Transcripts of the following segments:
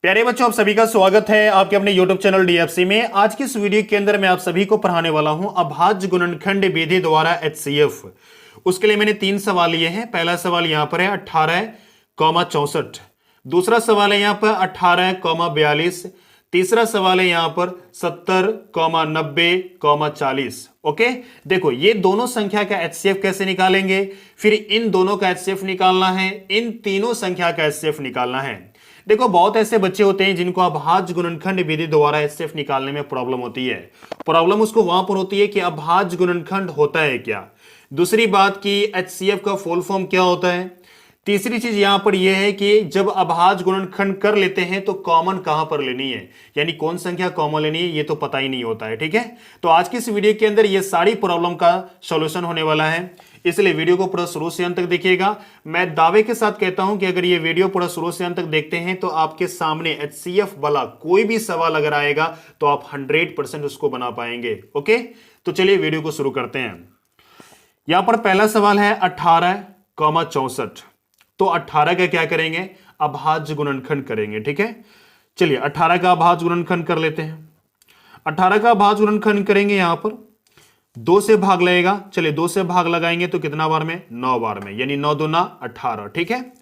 प्यारे बच्चों, आप सभी का स्वागत है आपके अपने YouTube चैनल DFC में। आज की इस वीडियो के अंदर मैं आप सभी को पढ़ाने वाला हूं अभाज्य गुणनखंड विधि द्वारा HCF। उसके लिए मैंने 3 सवाल लिए हैं। पहला सवाल यहां पर है 18,64। दूसरा सवाल है यहां पर 18,42। तीसरा सवाल है यहां पर 70,90,40। ओके, देखो ये दोनों संख्या का HCF कैसे निकालेंगे, फिर इन दोनों का HCF निकालना है, इन तीनों संख्या का HCF निकालना है। देखो बहुत ऐसे बच्चे होते हैं जिनको अभाज्य गुणनखंड विधि द्वारा HCF निकालने में प्रॉब्लम होती है। प्रॉब्लम उसको वहां पर होती है कि अभाज्य गुणनखंड होता है क्या, दूसरी बात कि HCF का फुल फॉर्म क्या होता है, तीसरी चीज यहां पर यह है कि जब अभाज्य गुणनखंड कर लेते हैं तो कॉमन कहां पर लेनी है, यानी कौन संख्या कॉमन लेनी है ये तो पता ही नहीं होता है। ठीक है, तो आज की इस वीडियो के अंदर ये सारी प्रॉब्लम का सॉल्यूशन होने वाला है, इसलिए वीडियो को पूरा शुरू से अंत तक देखिएगा। मैं दावे के साथ कहता हूं कि अगर ये वीडियो पूरा शुरू से अंत तक देखते हैं तो आपके सामने HCF वाला कोई भी सवाल अगर आएगा तो आप 100% उसको बना पाएंगे। ओके, तो चलिए वीडियो को शुरू करते हैं। यहां पर पहला सवाल है 18,64। तो 18 का क्या करेंगे, अभाज्य गुणनखंड करेंगे। ठीक है, चलिए 18 का अभाज्य गुणनखंड कर लेते हैं। 18 का अभाज्य गुणनखंड करेंगे, यहां पर 2 से भाग लगेगा। चलिए 2 से भाग लगाएंगे तो कितना बार में, 9 बार में, यानी 9 दूना 18। ठीक है,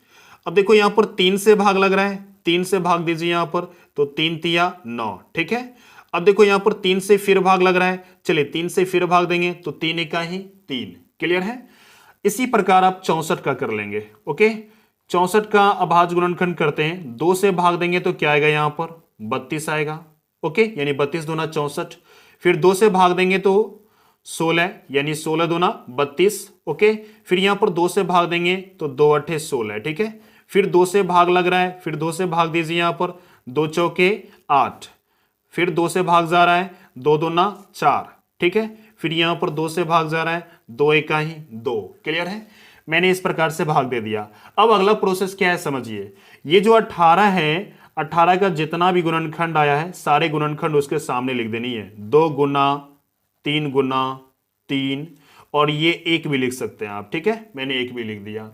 अब देखो यहां पर 3 से भाग लग रहा है, 3 से भाग दीजिए यहां पर, तो 3 तिया 9। ठीक है, अब देखो यहां पर 3 से फिर भाग लग रहा है, चलिए 3 से फिर भाग देंगे तो 3 एका ही 3। क्लियर है, इसी प्रकार आप 64 का कर लेंगे। ओके, 64 का अभाज्य गुणनखंड करते हैं, 2 से भाग देंगे तो क्या आएगा, यहां पर 32 आएगा। ओके, यानी 32 दूना 64। फिर 2 से भाग देंगे तो 16, यानी 16 दूना 32। ओके, फिर यहां पर 2 से भाग देंगे तो 2 अट्ठे 16। ठीक है, फिर 2 से भाग लग रहा है, फिर 2 से भाग दीजिए यहां पर, 2 चौके 8। फिर 2 से भाग जा रहा है, 2 दूना 4। ठीक है, फिर यहां पर 2 से भाग जा रहा है, 2 एका ही 2। क्लियर है, मैंने इस प्रकार से भाग दे दिया। अब अगला प्रोसेस क्या है समझिए, ये जो 18 है, 18 का जितना भी गुणनखंड आया है सारे गुणनखंड उसके सामने लिख देनी है। 2 गुना 3 गुना 3, और ये 1 भी लिख सकते हैं आप। ठीक है, मैंने 1 भी लिख दिया।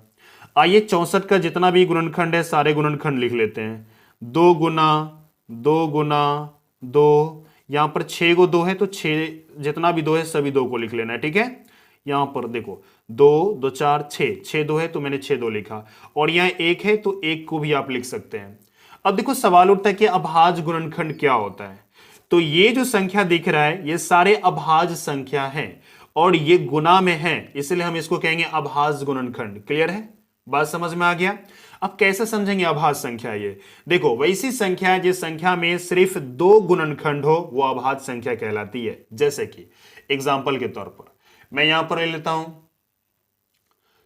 आइए 64 का जितना भी गुणनखंड है सारे गुणनखंड लिख लेते हैं। 2 गुना 2 गुना 2, यहां पर 6 को 2 है तो 6 जितना भी 2 है सभी 2 को लिख लेना है। ठीक है, यहां पर देखो 2 2 4 6, 6 2 है तो मैंने 6 2 लिखा, और यहां 1 है तो 1 को भी आप लिख सकते हैं। अब देखो सवाल उठता है कि अभाज्य गुणनखंड क्या होता है, तो ये जो संख्या दिख रहा है ये सारे अभाज्य संख्या हैं और ये गुना में है, इसलिए हम इसको कहेंगे अभाज्य गुणनखंड। क्लियर है, बात समझ में आ गया। अब कैसे समझेंगे अभाज्य संख्या, ये देखो वैसी संख्या है जिस संख्या में सिर्फ 2 गुणनखंड हो वो अभाज्य संख्या कहलाती है। जैसे कि एग्जाम्पल के तौर पर मैं यहां पर ले लेता हूं,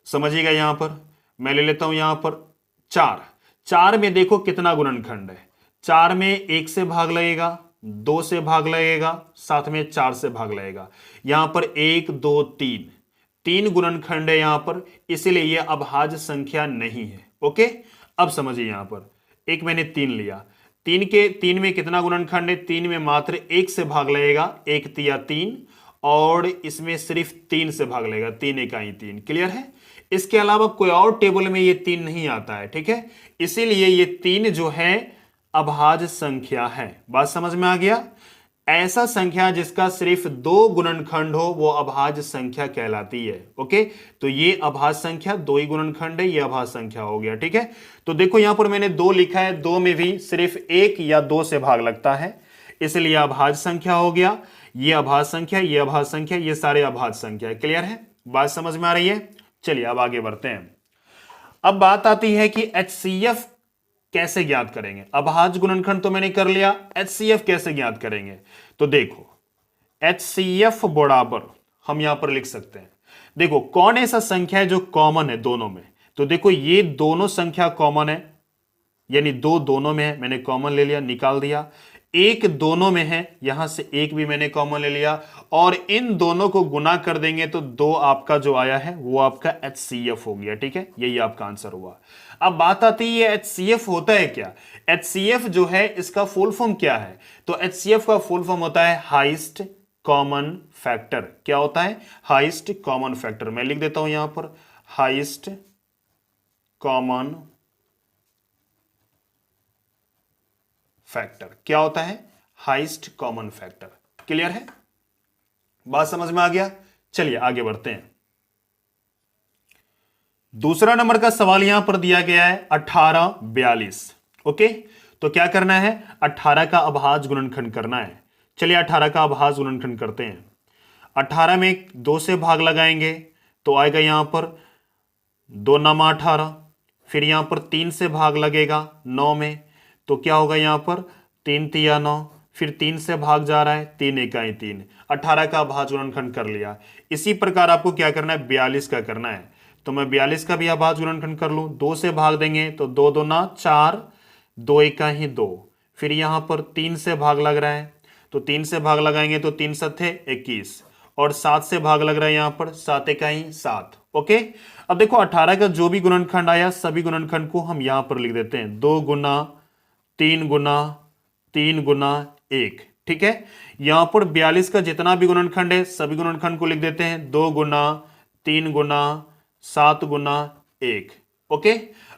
समझिएगा, यहां पर मैं ले लेता हूं यहां पर 4। 4 में देखो कितना गुणनखंड है, 4 में 1 से भाग लगेगा, 2 से भाग लगेगा, साथ में 4 से भाग लगेगा। यहां पर 1 2 3, 3 गुणनखंड है यहां पर, इसीलिए यह अभाज्य संख्या नहीं है। ओके, अब समझिए यहां पर एक मैंने 3 लिया, 3 में कितना गुणनखंड है, 3 में मात्र 1 से भाग लगेगा, 1 तिया 3, और इसमें सिर्फ 3 से भाग लगेगा, 3 एका ही 3। क्लियर है, इसके अलावा कोई और टेबल में ये 3 नहीं आता है। ठीक है, इसीलिए ये 3 जो है अभाज्य संख्या है। बात समझ में आ गया, ऐसा संख्या जिसका सिर्फ 2 गुणनखंड हो वो अभाज्य संख्या कहलाती है। ओके, तो ये अभाज्य संख्या 2 ही गुणनखंड है, ये अभाज्य संख्या हो गया। ठीक है, तो देखो यहां पर मैंने 2 लिखा है, 2 में भी सिर्फ 1 या 2 से भाग लगता है, इसलिए अभाज्य संख्या हो गया। ये अभाज्य संख्या, ये अभाज्य संख्या, ये सारे अभाज्य संख्या है। क्लियर है, बात समझ में आ रही है। चलिए अब आगे बढ़ते हैं। अब बात आती है कि HCF कैसे ज्ञात करेंगे। अभाज्य गुणनखंड तो मैंने कर लिया, HCF कैसे ज्ञात करेंगे, तो देखो HCF बराबर हम यहां पर लिख सकते हैं। देखो कौन ऐसा संख्या है जो कॉमन है दोनों में, तो देखो ये दोनों संख्या कॉमन है, यानी 2 दोनों में है, मैंने कॉमन ले लिया, निकाल दिया। 1 दोनों में है, यहां से 1 भी मैंने कॉमन ले लिया, और इन दोनों को गुना कर देंगे तो 2 आपका जो आया है वो आपका HCF हो गया। ठीक है, यही आपका आंसर हुआ। अब बात आती है HCF होता है क्या। HCF जो है इसका फुल फॉर्म क्या है, तो HCF का फुल फॉर्म होता है हाईएस्ट कॉमन फैक्टर। क्या होता है, हाईएस्ट कॉमन फैक्टर। मैं लिख देता हूं यहां पर हाईएस्ट कॉमन फैक्टर। क्या होता है? Highest common factor. क्लियर है? बात समझ में आ गया? चलिए आगे बढ़ते हैं। दूसरा नंबर का सवाल यहां पर दिया गया है 18 42। ओके, तो क्या करना है? 18 का अभाज्य गुणनखंड करना है। चलिए 18 का अभाज्य गुणनखंड करते हैं। 18 में 2 से भाग लगाएंगे तो आएगा यहां पर 2 9 18, फिर यहां पर 3 से भाग लगेगा 9 में, तो क्या होगा यहां पर 3 तिया 9, फिर 3 से भाग जा रहा है 3 इकाई 3, 18 का अभाज्य गुणनखंड कर लिया। इसी प्रकार आपको क्या करना है? 42 का करना है। तो मैं 42 का भी अभाज्य गुणनखंड कर लूं। 2 से भाग देंगे तो 2 दूना 4, 2 इकाई 2, फिर यहां पर 3 से भाग लग रहा है तो 3 से भाग लगाएंगे तो 3 सत्ते 21, और 7 से भाग लग रहा है यहां पर 7 इकाई 7। ओके, अब देखो 18 का जो भी गुणनखंड आया सभी गुणनखंड को हम यहां पर लिख देते हैं 2 गुना 3 गुना 3 गुना 1। ठीक है, यहां पर 42 का जितना भी गुणनखंड है सभी गुणनखंड को लिख देते हैं 2 गुना 3 गुना 7 गुना 1। ओके,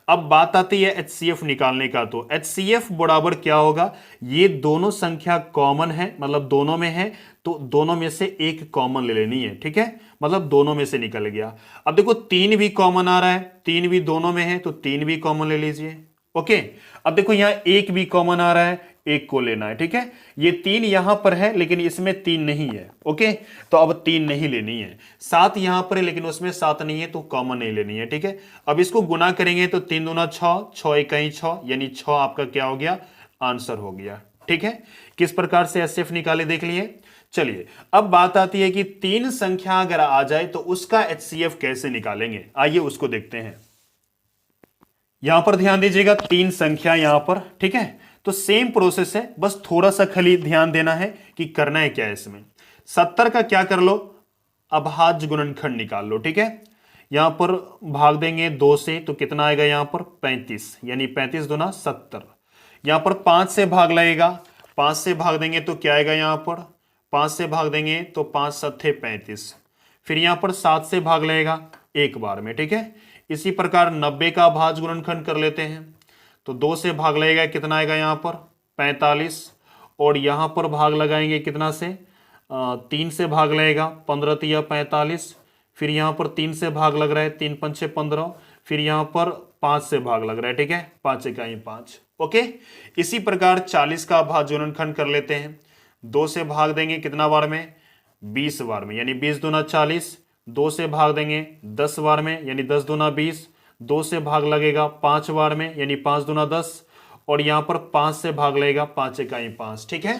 अब बात आती है HCF निकालने का। तो HCF बराबर क्या होगा? ये दोनों संख्या कॉमन है, मतलब दोनों में है, तो दोनों में से एक कॉमन ले लेनी है। ठीक है, मतलब दोनों में से निकल गया। अब देखो 3 भी कॉमन आ रहा है, 3 भी दोनों में है तो 3 भी कॉमन ले लीजिए। ओके, अब देखो यहां 1 भी कॉमन आ रहा है, 1 को लेना है। ठीक है, ये 3 यहां पर है लेकिन इसमें 3 नहीं है। ओके, तो अब 3 नहीं लेनी है। 7 यहां पर है लेकिन उसमें 7 नहीं है तो कॉमन नहीं लेनी है। ठीक है, अब इसको गुना करेंगे तो 3 दूना 6, 6 इकाई 6, यानी 6 आपका क्या हो गया? आंसर हो गया। ठीक है, किस प्रकार से HCF निकाले देख लिए। चलिए अब बात आती है कि 3 संख्या अगर आ जाए तो उसका HCF कैसे निकालेंगे। आइए उसको देखते हैं। यहां पर ध्यान दीजिएगा 3 संख्या यहां पर। ठीक है, तो सेम प्रोसेस है, बस थोड़ा सा खाली ध्यान देना है कि करना है क्या है इसमें। 70 का क्या कर लो? अभाज्य गुणनखंड निकाल लो। ठीक है, यहां पर भाग देंगे 2 से तो कितना आएगा यहां पर? 35, यानी 35 दूना 70। यहां पर 5 से भाग लगेगा, 5 से भाग देंगे तो क्या आएगा यहां पर? 5 से भाग देंगे तो 5 सत्ते 35, फिर यहां पर 7 से भाग लगेगा एक बार में। ठीक है, इसी प्रकार 90 का अभाज्य गुणनखंड कर लेते हैं। तो 2 से भाग लगेगा, कितना आएगा यहां पर? 45, और यहां पर भाग लगाएंगे कितना से? 3 से भाग लगेगा, 15 तिया 45, फिर यहां पर 3 से भाग लग रहा है, 3 पंचे 15, फिर यहां पर 5 से भाग लग रहा है। ठीक है, 5 इकाई 5। ओके, इसी प्रकार 40 का अभाज्य गुणनखंड कर लेते हैं। 2 से भाग देंगे कितना बार में? 20 बार में, यानी 20 दूना 40। 2 से भाग देंगे 10 बार में, यानी 10 दूना 20। 2 से भाग लगेगा 5 बार में, यानी 5 दूना 10, और यहां पर 5 से भाग लगेगा 5 इकाई 5। ठीक है,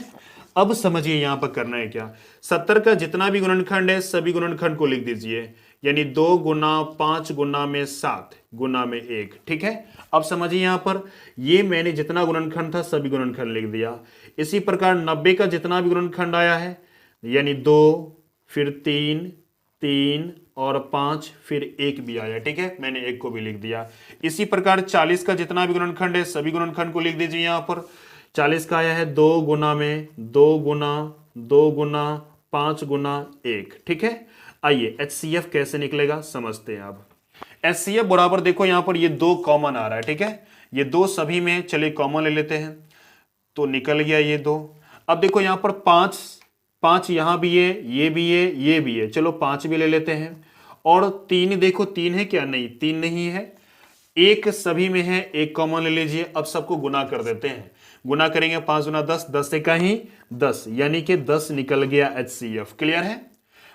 अब समझिए यहां पर करना है क्या। 70 का जितना भी गुणनखंड है सभी गुणनखंड को लिख दीजिए, यानी 2 गुना 5 गुना में 7 गुना में 1। ठीक है, अब समझिए यहां पर ये मैंने जितना गुणनखंड था सभी गुणनखंड लिख दिया। इसी प्रकार 90 का जितना भी गुणनखंड आया है, यानी 2, फिर 3, 3 और 5, फिर 1 भी आया। ठीक है, मैंने 1 को भी लिख दिया। इसी प्रकार 40 का जितना भी गुणनखंड है सभी गुणनखंड को लिख दीजिए। यहां पर 40 का आया है 2 गुना में 2 गुना 2 गुना 5 गुना 1। ठीक है, आइए HCF कैसे निकलेगा समझते हैं। अब HCF बराबर देखो यहां पर ये 2 कॉमन आ रहा है। ठीक है, ये 2 सभी में, चलिए कॉमन ले लेते हैं तो निकल गया ये 2। अब देखो यहां पर 5 यहां भी है, ये भी है, ये भी है, चलो 5 भी ले लेते हैं। और 3 देखो 3 है क्या? नहीं, 3 नहीं है। 1 सभी में है, 1 कॉमन ले लीजिए। अब सबको गुना कर देते हैं। गुना करेंगे 5 गुना 10, 10 से कहीं 10, यानी कि 10 निकल गया HCF। क्लियर है?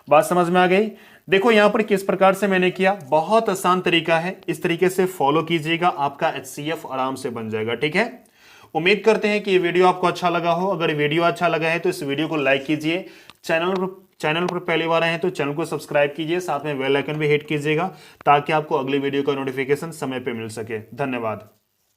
बात समझ में आ गई। देखो यहां पर किस प्रकार से मैंने किया, बहुत आसान तरीका है, इस तरीके से फॉलो कीजिएगा, आपका HCF आराम से बन जाएगा। ठीक है, उम्मीद करते हैं कि ये वीडियो आपको अच्छा लगा हो। अगर वीडियो अच्छा लगा है तो इस वीडियो को लाइक कीजिए। चैनल पर पहली बार आए हैं तो चैनल को सब्सक्राइब कीजिए, साथ में बेल आइकन भी हिट कीजिएगा ताकि आपको अगली वीडियो का नोटिफिकेशन समय पे मिल सके। धन्यवाद।